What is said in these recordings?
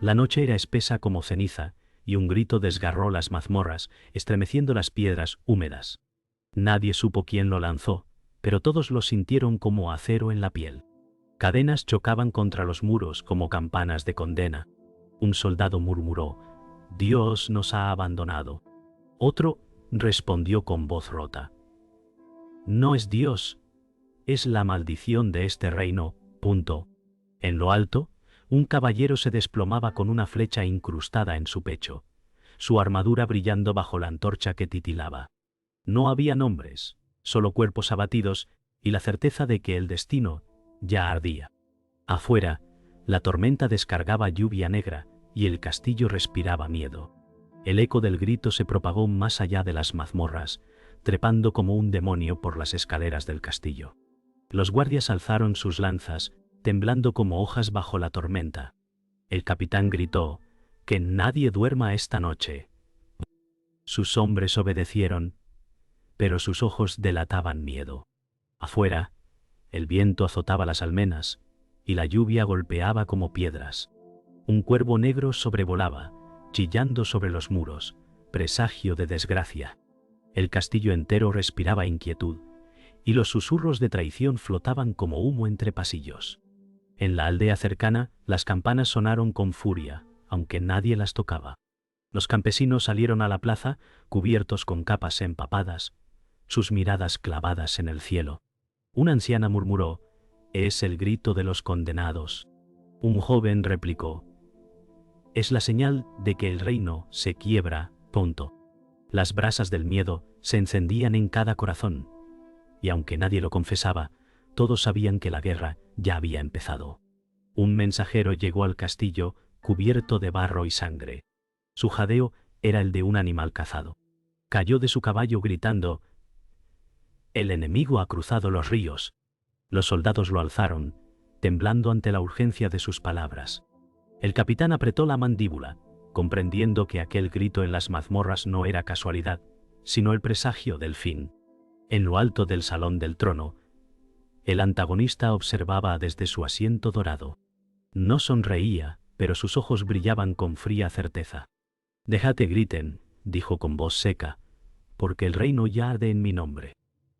La noche era espesa como ceniza, y un grito desgarró las mazmorras, estremeciendo las piedras húmedas. Nadie supo quién lo lanzó, pero todos lo sintieron como acero en la piel. Cadenas chocaban contra los muros como campanas de condena. Un soldado murmuró: «Dios nos ha abandonado». Otro respondió con voz rota: «No es Dios, es la maldición de este reino». En lo alto, un caballero se desplomaba con una flecha incrustada en su pecho, su armadura brillando bajo la antorcha que titilaba. No había nombres, solo cuerpos abatidos y la certeza de que el destino ya ardía. Afuera, la tormenta descargaba lluvia negra y el castillo respiraba miedo. El eco del grito se propagó más allá de las mazmorras, trepando como un demonio por las escaleras del castillo. Los guardias alzaron sus lanzas, temblando como hojas bajo la tormenta. El capitán gritó: «Que nadie duerma esta noche». Sus hombres obedecieron, pero sus ojos delataban miedo. Afuera, el viento azotaba las almenas y la lluvia golpeaba como piedras. Un cuervo negro sobrevolaba, chillando sobre los muros, presagio de desgracia. El castillo entero respiraba inquietud, y los susurros de traición flotaban como humo entre pasillos. En la aldea cercana, las campanas sonaron con furia, aunque nadie las tocaba. Los campesinos salieron a la plaza, cubiertos con capas empapadas, sus miradas clavadas en el cielo. Una anciana murmuró: «Es el grito de los condenados». Un joven replicó: «Es la señal de que el reino se quiebra». Las brasas del miedo se encendían en cada corazón, y aunque nadie lo confesaba, todos sabían que la guerra ya había empezado. Un mensajero llegó al castillo cubierto de barro y sangre. Su jadeo era el de un animal cazado. Cayó de su caballo gritando: «El enemigo ha cruzado los ríos». Los soldados lo alzaron, temblando ante la urgencia de sus palabras. El capitán apretó la mandíbula, comprendiendo que aquel grito en las mazmorras no era casualidad, sino el presagio del fin. En lo alto del salón del trono, el antagonista observaba desde su asiento dorado. No sonreía, pero sus ojos brillaban con fría certeza. «Dejad que griten», dijo con voz seca, «porque el reino ya arde en mi nombre».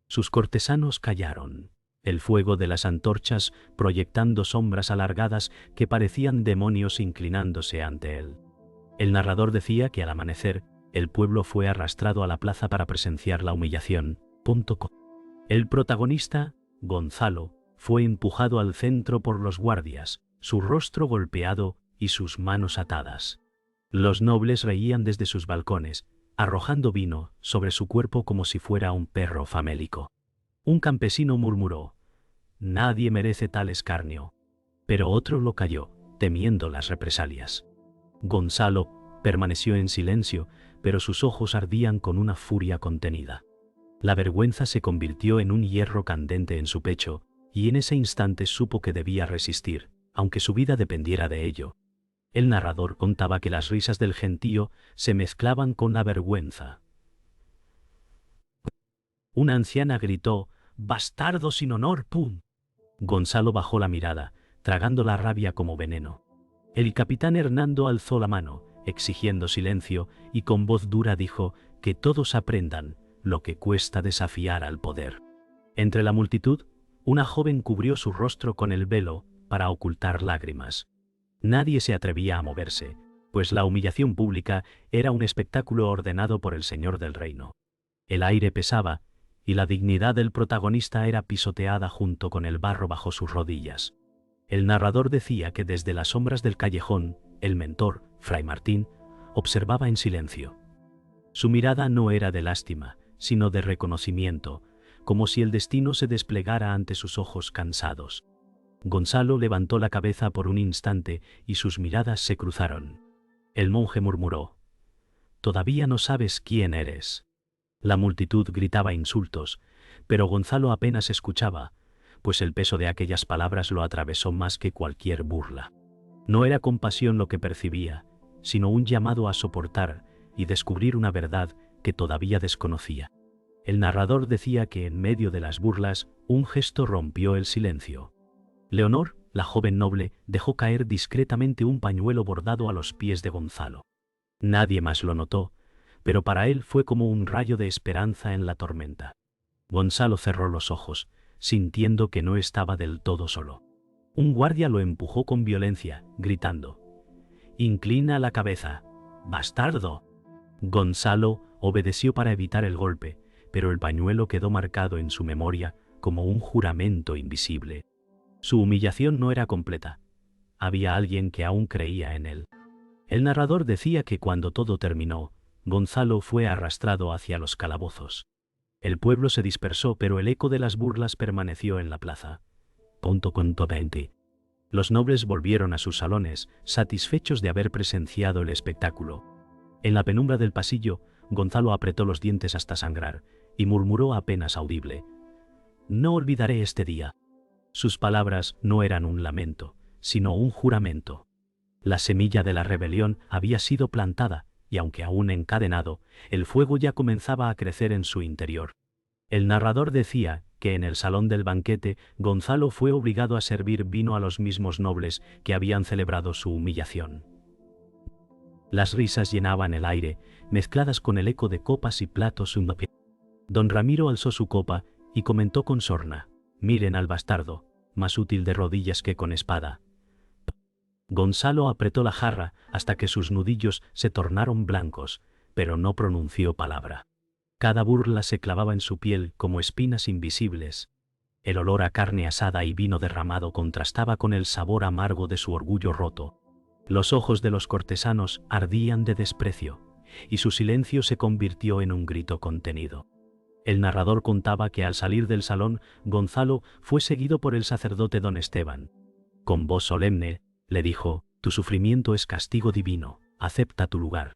Sus cortesanos callaron, el fuego de las antorchas proyectando sombras alargadas que parecían demonios inclinándose ante él. El narrador decía que al amanecer, el pueblo fue arrastrado a la plaza para presenciar la humillación. El protagonista, Gonzalo, fue empujado al centro por los guardias, su rostro golpeado y sus manos atadas. Los nobles reían desde sus balcones, arrojando vino sobre su cuerpo como si fuera un perro famélico. Un campesino murmuró: «Nadie merece tal escarnio», pero otro lo calló, temiendo las represalias. Gonzalo permaneció en silencio, pero sus ojos ardían con una furia contenida. La vergüenza se convirtió en un hierro candente en su pecho, y en ese instante supo que debía resistir, aunque su vida dependiera de ello. El narrador contaba que las risas del gentío se mezclaban con la vergüenza. Una anciana gritó: «¡Bastardo sin honor, pum!». Gonzalo bajó la mirada, tragando la rabia como veneno. El capitán Hernando alzó la mano, exigiendo silencio, y con voz dura dijo: «Que todos aprendan lo que cuesta desafiar al poder». Entre la multitud, una joven cubrió su rostro con el velo para ocultar lágrimas. Nadie se atrevía a moverse, pues la humillación pública era un espectáculo ordenado por el señor del reino. El aire pesaba, y la dignidad del protagonista era pisoteada junto con el barro bajo sus rodillas. El narrador decía que desde las sombras del callejón, el mentor, Fray Martín, observaba en silencio. Su mirada no era de lástima, sino de reconocimiento, como si el destino se desplegara ante sus ojos cansados. Gonzalo levantó la cabeza por un instante y sus miradas se cruzaron. El monje murmuró: «Todavía no sabes quién eres». La multitud gritaba insultos, pero Gonzalo apenas escuchaba, pues el peso de aquellas palabras lo atravesó más que cualquier burla. No era compasión lo que percibía, sino un llamado a soportar y descubrir una verdad que todavía desconocía. El narrador decía que en medio de las burlas, un gesto rompió el silencio. Leonor La joven noble dejó caer discretamente un pañuelo bordado a los pies de Gonzalo. Nadie más lo notó, pero para él fue como un rayo de esperanza en la tormenta. Gonzalo cerró los ojos, sintiendo que no estaba del todo solo. Un guardia lo empujó con violencia, gritando: «Inclina la cabeza, bastardo». Gonzalo obedeció para evitar el golpe, pero el pañuelo quedó marcado en su memoria como un juramento invisible. Su humillación no era completa. Había alguien que aún creía en él. El narrador decía que cuando todo terminó, Gonzalo fue arrastrado hacia los calabozos. El pueblo se dispersó, pero el eco de las burlas permaneció en la plaza. Punto 20. Los nobles volvieron a sus salones, satisfechos de haber presenciado el espectáculo. En la penumbra del pasillo, Gonzalo apretó los dientes hasta sangrar y murmuró apenas audible: «No olvidaré este día». Sus palabras no eran un lamento, sino un juramento. La semilla de la rebelión había sido plantada, y aunque aún encadenado, el fuego ya comenzaba a crecer en su interior. El narrador decía que en el salón del banquete Gonzalo fue obligado a servir vino a los mismos nobles que habían celebrado su humillación. Las risas llenaban el aire, mezcladas con el eco de copas y platos. Don Ramiro alzó su copa y comentó con sorna: «Miren al bastardo, más útil de rodillas que con espada». Gonzalo apretó la jarra hasta que sus nudillos se tornaron blancos, pero no pronunció palabra. Cada burla se clavaba en su piel como espinas invisibles. El olor a carne asada y vino derramado contrastaba con el sabor amargo de su orgullo roto. Los ojos de los cortesanos ardían de desprecio, y su silencio se convirtió en un grito contenido. El narrador contaba que al salir del salón, Gonzalo fue seguido por el sacerdote don Esteban. Con voz solemne, le dijo: «Tu sufrimiento es castigo divino, acepta tu lugar».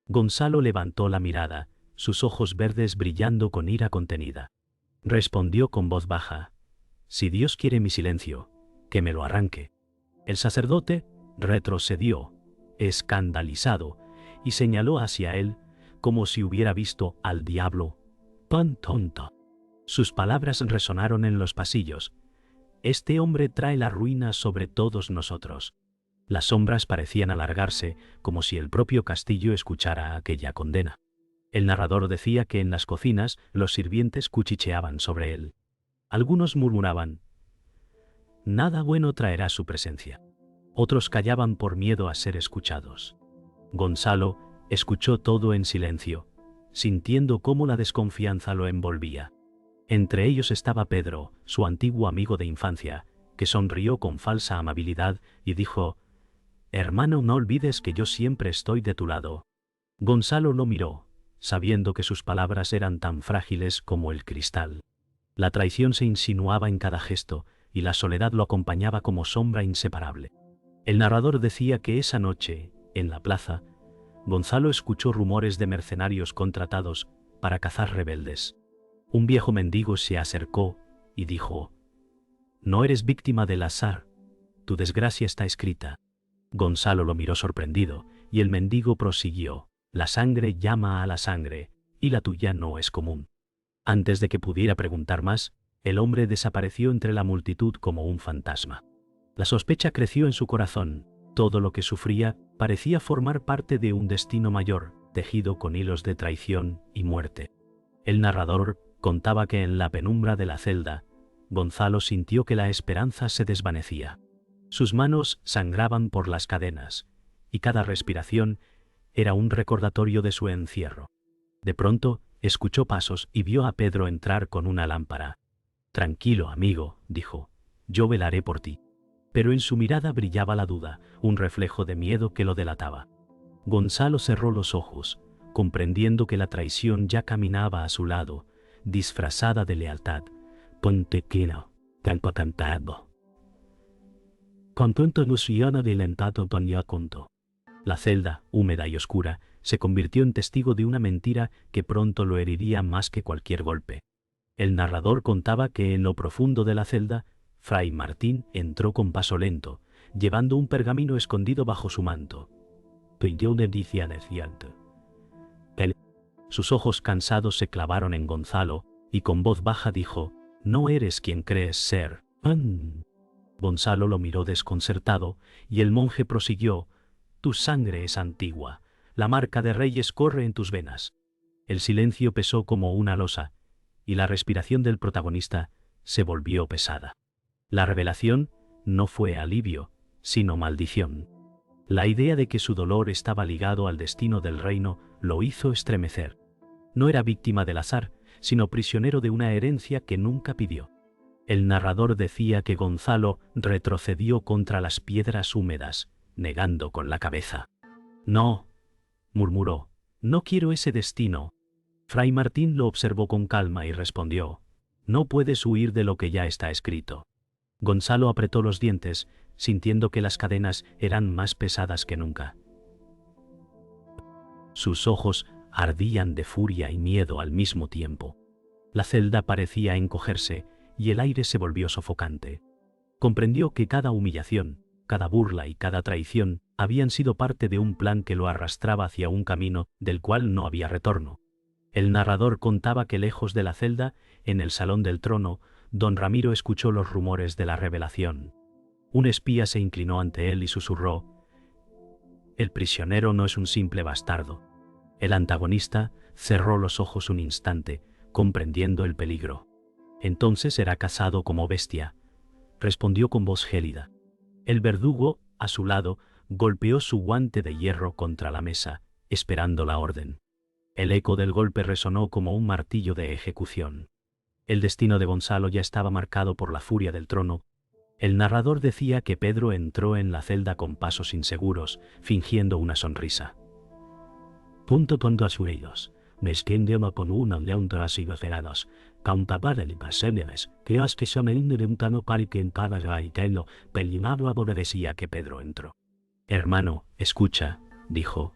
Gonzalo levantó la mirada, sus ojos verdes brillando con ira contenida. Respondió con voz baja: «Si Dios quiere mi silencio, que me lo arranque». El sacerdote retrocedió, escandalizado, y señaló hacia él como si hubiera visto al diablo. «¡Pan tonto!». Sus palabras resonaron en los pasillos: «Este hombre trae la ruina sobre todos nosotros». Las sombras parecían alargarse, como si el propio castillo escuchara aquella condena. El narrador decía que en las cocinas los sirvientes cuchicheaban sobre él. Algunos murmuraban: «Nada bueno traerá su presencia». Otros callaban por miedo a ser escuchados. Gonzalo escuchó todo en silencio, sintiendo cómo la desconfianza lo envolvía. Entre ellos estaba Pedro, su antiguo amigo de infancia, que sonrió con falsa amabilidad y dijo: «Hermano, no olvides que yo siempre estoy de tu lado». Gonzalo lo miró, sabiendo que sus palabras eran tan frágiles como el cristal. La traición se insinuaba en cada gesto, y la soledad lo acompañaba como sombra inseparable. El narrador decía que esa noche, en la plaza, Gonzalo escuchó rumores de mercenarios contratados para cazar rebeldes. Un viejo mendigo se acercó y dijo: «No eres víctima del azar, tu desgracia está escrita». Gonzalo lo miró sorprendido, y el mendigo prosiguió: «La sangre llama a la sangre, y la tuya no es común». Antes de que pudiera preguntar más, el hombre desapareció entre la multitud como un fantasma. La sospecha creció en su corazón. Todo lo que sufría parecía formar parte de un destino mayor, tejido con hilos de traición y muerte. El narrador contaba que en la penumbra de la celda, Gonzalo sintió que la esperanza se desvanecía. Sus manos sangraban por las cadenas, y cada respiración era un recordatorio de su encierro. De pronto, escuchó pasos y vio a Pedro entrar con una lámpara. «Tranquilo, amigo», dijo, «yo velaré por ti». Pero en su mirada brillaba la duda, un reflejo de miedo que lo delataba. Gonzalo cerró los ojos, comprendiendo que la traición ya caminaba a su lado, disfrazada de lealtad. «Ponte quieto, tanto cantado». Contento ilusiona dilentado Tonya conto. La celda, húmeda y oscura, se convirtió en testigo de una mentira que pronto lo heriría más que cualquier golpe. El narrador contaba que en lo profundo de la celda, Fray Martín entró con paso lento, llevando un pergamino escondido bajo su manto. Sus ojos cansados se clavaron en Gonzalo, y con voz baja dijo: «No eres quien crees ser». Gonzalo lo miró desconcertado, y el monje prosiguió: «Tu sangre es antigua, la marca de reyes corre en tus venas». El silencio pesó como una losa, y la respiración del protagonista se volvió pesada. La revelación no fue alivio, sino maldición. La idea de que su dolor estaba ligado al destino del reino lo hizo estremecer. No era víctima del azar, sino prisionero de una herencia que nunca pidió. El narrador decía que Gonzalo retrocedió contra las piedras húmedas, negando con la cabeza. «No», murmuró, «no quiero ese destino». Fray Martín lo observó con calma y respondió: «No puedes huir de lo que ya está escrito». Gonzalo apretó los dientes, sintiendo que las cadenas eran más pesadas que nunca. Sus ojos ardían de furia y miedo al mismo tiempo. La celda parecía encogerse y el aire se volvió sofocante. Comprendió que cada humillación, cada burla y cada traición habían sido parte de un plan que lo arrastraba hacia un camino del cual no había retorno. El narrador contaba que lejos de la celda, en el salón del trono, don Ramiro escuchó los rumores de la revelación. Un espía se inclinó ante él y susurró: «El prisionero no es un simple bastardo». El antagonista cerró los ojos un instante, comprendiendo el peligro. «Entonces era cazado como bestia», respondió con voz gélida. El verdugo, a su lado, golpeó su guante de hierro contra la mesa, esperando la orden. El eco del golpe resonó como un martillo de ejecución. El destino de Gonzalo ya estaba marcado por la furia del trono. El narrador decía que Pedro entró en la celda con pasos inseguros, fingiendo una sonrisa. Punto a sus oídos. Me esquendió con una león tras y vacerados. Cantaba el paseles, que hasta se me inde de un tano parque en cada gaitelo, pelinado decía que Pedro entró. «Hermano, escucha», dijo.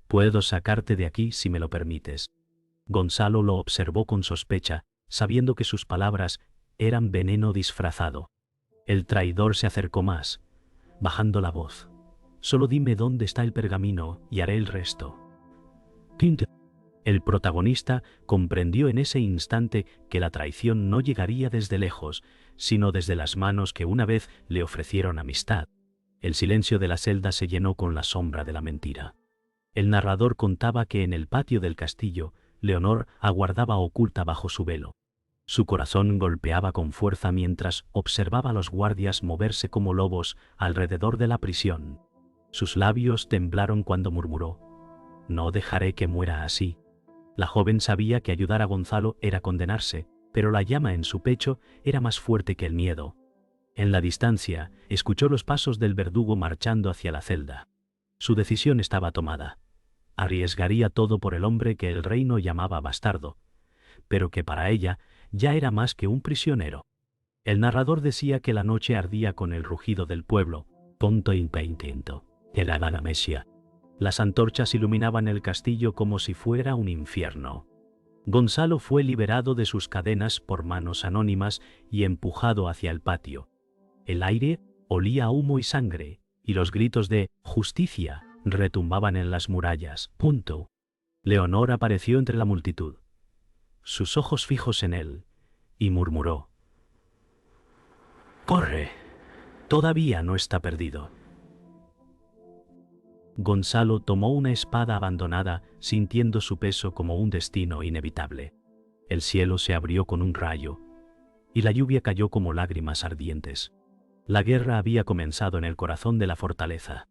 «Puedo sacarte de aquí si me lo permites». Gonzalo lo observó con sospecha, sabiendo que sus palabras eran veneno disfrazado. El traidor se acercó más, bajando la voz. «Solo dime dónde está el pergamino y haré el resto». El protagonista comprendió en ese instante que la traición no llegaría desde lejos, sino desde las manos que una vez le ofrecieron amistad. El silencio de la celda se llenó con la sombra de la mentira. El narrador contaba que en el patio del castillo, Leonor aguardaba oculta bajo su velo. Su corazón golpeaba con fuerza mientras observaba a los guardias moverse como lobos alrededor de la prisión. Sus labios temblaron cuando murmuró: «No dejaré que muera así». La joven sabía que ayudar a Gonzalo era condenarse, pero la llama en su pecho era más fuerte que el miedo. En la distancia, escuchó los pasos del verdugo marchando hacia la celda. Su decisión estaba tomada. Arriesgaría todo por el hombre que el reino llamaba bastardo, pero que para ella ya era más que un prisionero. El narrador decía que la noche ardía con el rugido del pueblo. Ponto impeintinto. Era la mesia. Las antorchas iluminaban el castillo como si fuera un infierno. Gonzalo fue liberado de sus cadenas por manos anónimas y empujado hacia el patio. El aire olía a humo y sangre, y los gritos de «justicia» retumbaban en las murallas. Leonor apareció entre la multitud, sus ojos fijos en él, y murmuró: «Corre, todavía no está perdido». Gonzalo tomó una espada abandonada, sintiendo su peso como un destino inevitable. El cielo se abrió con un rayo, y la lluvia cayó como lágrimas ardientes. La guerra había comenzado en el corazón de la fortaleza.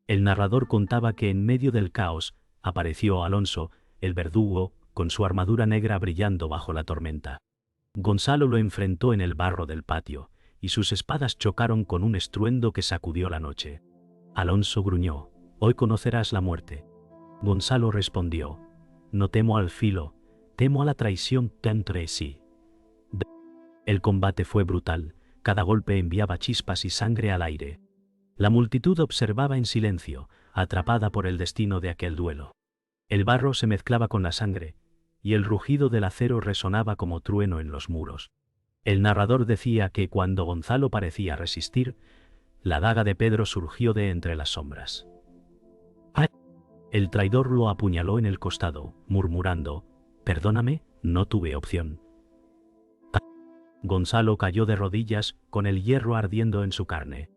El narrador contaba que en medio del caos apareció Alonso, el verdugo, con su armadura negra brillando bajo la tormenta. Gonzalo lo enfrentó en el barro del patio, y sus espadas chocaron con un estruendo que sacudió la noche. Alonso gruñó: «Hoy conocerás la muerte». Gonzalo respondió: «No temo al filo, temo a la traición entre sí». El combate fue brutal, cada golpe enviaba chispas y sangre al aire. La multitud observaba en silencio, atrapada por el destino de aquel duelo. El barro se mezclaba con la sangre, y el rugido del acero resonaba como trueno en los muros. El narrador decía que cuando Gonzalo parecía resistir, la daga de Pedro surgió de entre las sombras. El traidor lo apuñaló en el costado, murmurando: «Perdóname, no tuve opción». Gonzalo cayó de rodillas con el hierro ardiendo en su carne.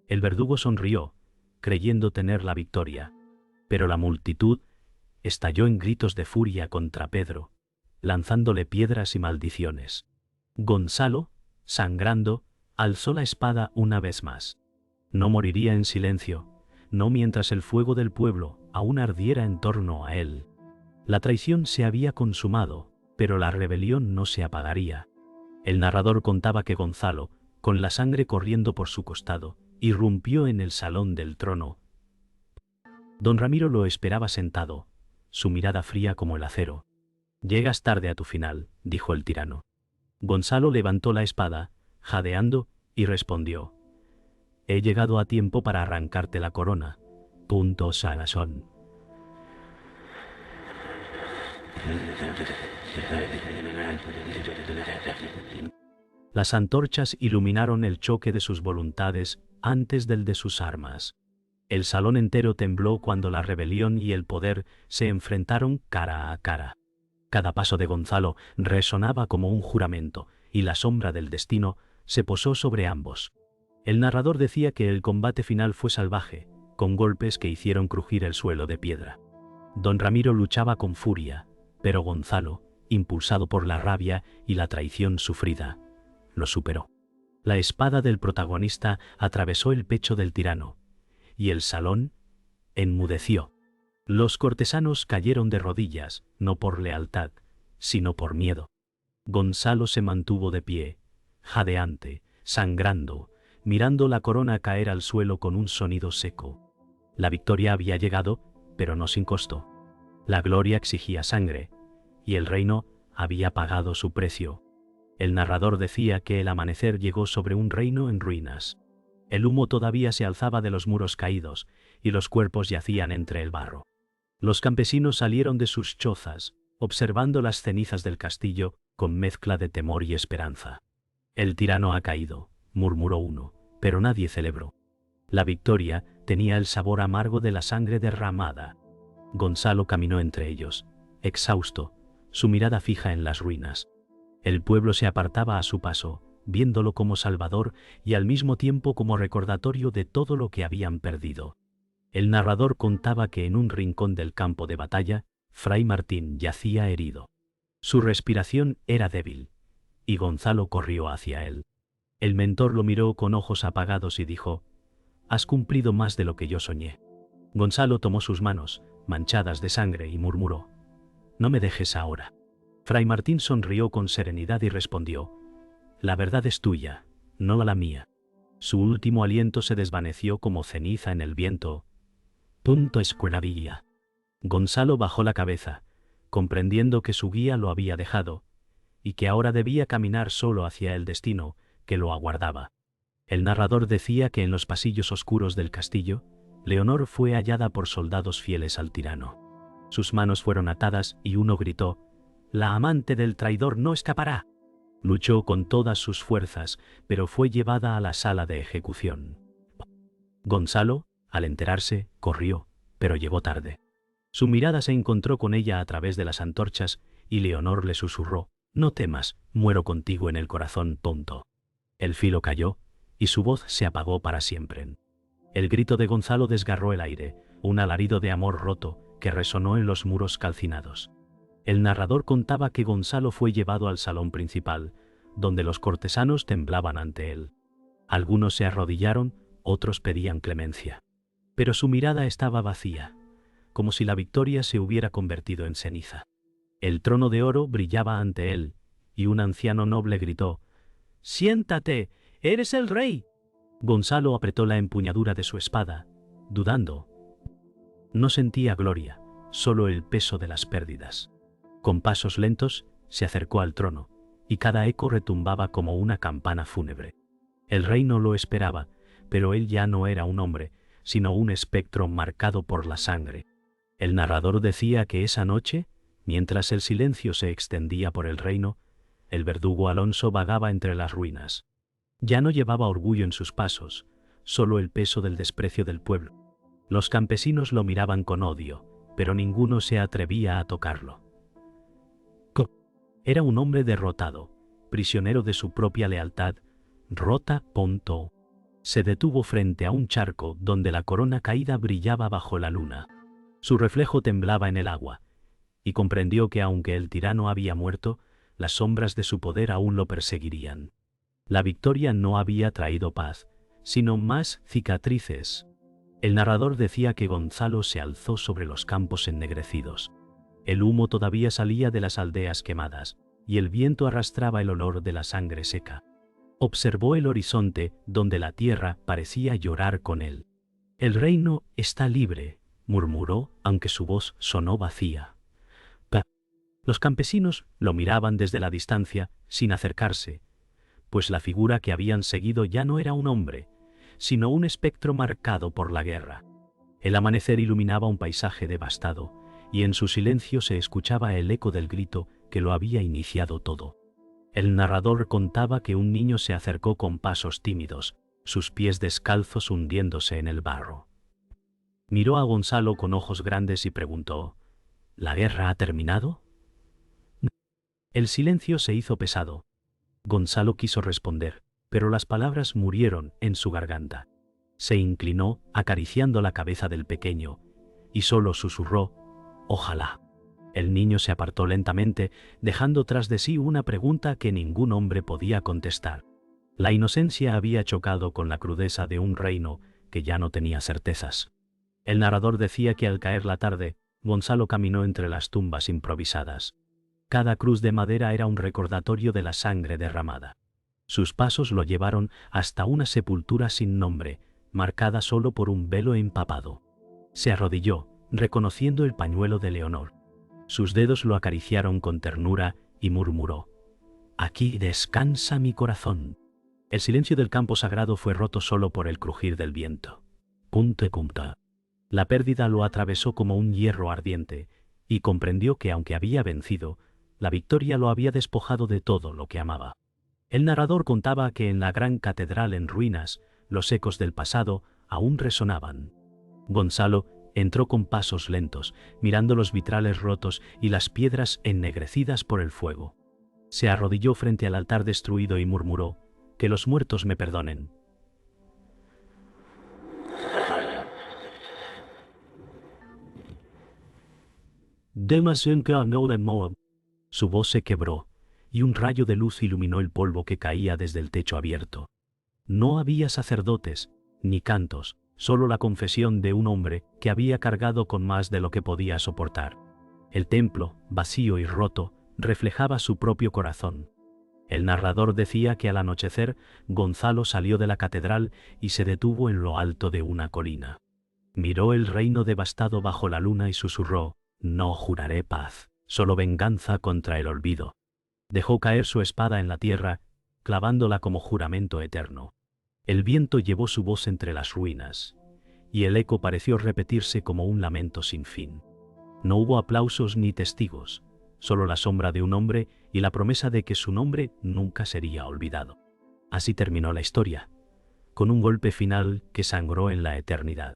El verdugo sonrió, creyendo tener la victoria. Pero la multitud estalló en gritos de furia contra Pedro, lanzándole piedras y maldiciones. Gonzalo, sangrando, alzó la espada una vez más. No moriría en silencio, no mientras el fuego del pueblo aún ardiera en torno a él. La traición se había consumado, pero la rebelión no se apagaría. El narrador contaba que Gonzalo, con la sangre corriendo por su costado, irrumpió en el salón del trono. Don Ramiro lo esperaba sentado, su mirada fría como el acero. «Llegas tarde a tu final», dijo el tirano. Gonzalo levantó la espada, jadeando, y respondió: «He llegado a tiempo para arrancarte la corona. Punto Salazón». Las antorchas iluminaron el choque de sus voluntades antes del de sus armas. El salón entero tembló cuando la rebelión y el poder se enfrentaron cara a cara. Cada paso de Gonzalo resonaba como un juramento, y la sombra del destino se posó sobre ambos. El narrador decía que el combate final fue salvaje, con golpes que hicieron crujir el suelo de piedra. Don Ramiro luchaba con furia, pero Gonzalo, impulsado por la rabia y la traición sufrida, lo superó. La espada del protagonista atravesó el pecho del tirano, y el salón enmudeció. Los cortesanos cayeron de rodillas, no por lealtad, sino por miedo. Gonzalo se mantuvo de pie, jadeante, sangrando, mirando la corona caer al suelo con un sonido seco. La victoria había llegado, pero no sin costo. La gloria exigía sangre, y el reino había pagado su precio. El narrador decía que el amanecer llegó sobre un reino en ruinas. El humo todavía se alzaba de los muros caídos, y los cuerpos yacían entre el barro. Los campesinos salieron de sus chozas, observando las cenizas del castillo con mezcla de temor y esperanza. «El tirano ha caído», murmuró uno, pero nadie celebró. La victoria tenía el sabor amargo de la sangre derramada. Gonzalo caminó entre ellos, exhausto, su mirada fija en las ruinas. El pueblo se apartaba a su paso, viéndolo como salvador y al mismo tiempo como recordatorio de todo lo que habían perdido. El narrador contaba que en un rincón del campo de batalla, Fray Martín yacía herido. Su respiración era débil, y Gonzalo corrió hacia él. El mentor lo miró con ojos apagados y dijo: «Has cumplido más de lo que yo soñé». Gonzalo tomó sus manos, manchadas de sangre, y murmuró: «No me dejes ahora». Fray Martín sonrió con serenidad y respondió: «La verdad es tuya, no la mía». Su último aliento se desvaneció como ceniza en el viento. Punto escuelavilla. Gonzalo bajó la cabeza, comprendiendo que su guía lo había dejado, y que ahora debía caminar solo hacia el destino que lo aguardaba. El narrador decía que en los pasillos oscuros del castillo, Leonor fue hallada por soldados fieles al tirano. Sus manos fueron atadas y uno gritó: «La amante del traidor no escapará». Luchó con todas sus fuerzas, pero fue llevada a la sala de ejecución. Gonzalo, al enterarse, corrió, pero llegó tarde. Su mirada se encontró con ella a través de las antorchas, y Leonor le susurró: «No temas, muero contigo en el corazón, tonto». El filo cayó, y su voz se apagó para siempre. El grito de Gonzalo desgarró el aire, un alarido de amor roto que resonó en los muros calcinados. El narrador contaba que Gonzalo fue llevado al salón principal, donde los cortesanos temblaban ante él. Algunos se arrodillaron, otros pedían clemencia. Pero su mirada estaba vacía, como si la victoria se hubiera convertido en ceniza. El trono de oro brillaba ante él, y un anciano noble gritó: «¡Siéntate! ¡Eres el rey!». Gonzalo apretó la empuñadura de su espada, dudando. No sentía gloria, solo el peso de las pérdidas. Con pasos lentos, se acercó al trono, y cada eco retumbaba como una campana fúnebre. El rey no lo esperaba, pero él ya no era un hombre, sino un espectro marcado por la sangre. El narrador decía que esa noche, mientras el silencio se extendía por el reino, el verdugo Alonso vagaba entre las ruinas. Ya no llevaba orgullo en sus pasos, solo el peso del desprecio del pueblo. Los campesinos lo miraban con odio, pero ninguno se atrevía a tocarlo. Era un hombre derrotado, prisionero de su propia lealtad, rota. Se detuvo frente a un charco donde la corona caída brillaba bajo la luna. Su reflejo temblaba en el agua, y comprendió que aunque el tirano había muerto, las sombras de su poder aún lo perseguirían. La victoria no había traído paz, sino más cicatrices. El narrador decía que Gonzalo se alzó sobre los campos ennegrecidos. El humo todavía salía de las aldeas quemadas, y el viento arrastraba el olor de la sangre seca. Observó el horizonte donde la tierra parecía llorar con él. «El reino está libre», murmuró, aunque su voz sonó vacía. Los campesinos lo miraban desde la distancia, sin acercarse, pues la figura que habían seguido ya no era un hombre, sino un espectro marcado por la guerra. El amanecer iluminaba un paisaje devastado, y en su silencio se escuchaba el eco del grito que lo había iniciado todo. El narrador contaba que un niño se acercó con pasos tímidos, sus pies descalzos hundiéndose en el barro. Miró a Gonzalo con ojos grandes y preguntó: «¿La guerra ha terminado?». El silencio se hizo pesado. Gonzalo quiso responder, pero las palabras murieron en su garganta. Se inclinó, acariciando la cabeza del pequeño, y solo susurró: «Ojalá». El niño se apartó lentamente, dejando tras de sí una pregunta que ningún hombre podía contestar. La inocencia había chocado con la crudeza de un reino que ya no tenía certezas. El narrador decía que al caer la tarde, Gonzalo caminó entre las tumbas improvisadas. Cada cruz de madera era un recordatorio de la sangre derramada. Sus pasos lo llevaron hasta una sepultura sin nombre, marcada solo por un velo empapado. Se arrodilló, reconociendo el pañuelo de Leonor. Sus dedos lo acariciaron con ternura y murmuró: «Aquí descansa mi corazón». El silencio del campo sagrado fue roto solo por el crujir del viento. Punta. La pérdida lo atravesó como un hierro ardiente, y comprendió que aunque había vencido, la victoria lo había despojado de todo lo que amaba. El narrador contaba que en la gran catedral en ruinas, los ecos del pasado aún resonaban. Gonzalo entró con pasos lentos, mirando los vitrales rotos y las piedras ennegrecidas por el fuego. Se arrodilló frente al altar destruido y murmuró: «Que los muertos me perdonen». Su voz se quebró, y un rayo de luz iluminó el polvo que caía desde el techo abierto. No había sacerdotes, ni cantos, solo la confesión de un hombre que había cargado con más de lo que podía soportar. El templo, vacío y roto, reflejaba su propio corazón. El narrador decía que al anochecer Gonzalo salió de la catedral y se detuvo en lo alto de una colina. Miró el reino devastado bajo la luna y susurró: «No juraré paz, solo venganza contra el olvido». Dejó caer su espada en la tierra, clavándola como juramento eterno. El viento llevó su voz entre las ruinas, y el eco pareció repetirse como un lamento sin fin. No hubo aplausos ni testigos, solo la sombra de un hombre y la promesa de que su nombre nunca sería olvidado. Así terminó la historia, con un golpe final que sangró en la eternidad.